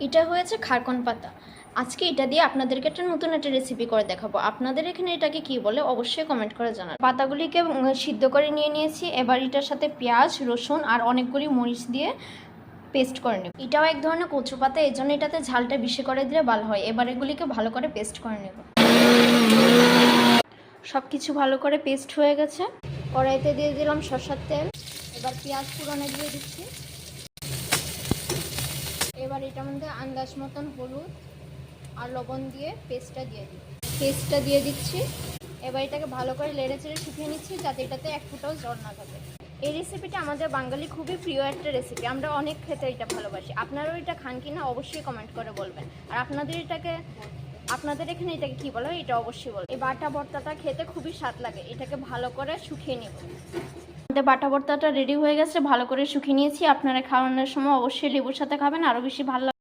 এটা হয়েছে খারকন পাতা। আজকে এটা দিয়ে আপনাদেরকে একটা নতুন একটা রেসিপি করে দেখাবো। আপনাদের এখানে এটাকে কি বলে অবশ্যই কমেন্ট করে জানান। পাতাগুলিকে সিদ্ধ করে নিয়ে নিয়েছি। এবার এটার সাথে পেঁয়াজ, রসুন আর অনেকগুলি মরিচ দিয়ে পেস্ট করে নেব। এটাও এক ধরনের কচু পাতা, এই জন্য এটাতে ঝালটা বেশি করে দিলে ভালো হয়। এবার এগুলিকে ভালো করে পেস্ট করে নেব। সব কিছু ভালো করে পেস্ট হয়ে গেছে। কড়াইতে দিয়ে দিলাম সরষের তেল। এবার পেঁয়াজ ফোড়নে দিয়ে দিচ্ছি। এবার এটার মধ্যে আন্দাজ মতন হলুদ আর লবণ দিয়ে পেস্টটা দিয়ে দিচ্ছি। এবার এটাকে ভালো করে নেড়ে চেড়ে শুকিয়ে নিচ্ছি, যাতে এটাতে এক ফোঁটাও জল না থাকে। এই রেসিপিটা আমাদের বাঙালি খুবই প্রিয় একটা রেসিপি, আমরা অনেক খেতে এটা ভালোবাসি। আপনারাও এটা খান কিনা অবশ্যই কমেন্ট করে বলবেন। আর আপনাদের এখানে এটাকে কী বলো এটা অবশ্যই বলবেন। এই বাটা ভর্তাটা খেতে খুবই স্বাদ লাগে। এটাকে ভালো করে শুকিয়ে নেব। আমাদের বাটা ভর্তাটা রেডি হয়ে গেছে, ভালো করে শুকিয়ে নিয়েছি। আপনারা খাওয়ানোর সময় অবশ্যই লেবুর সাথে খাবেন, আরও বেশি ভালো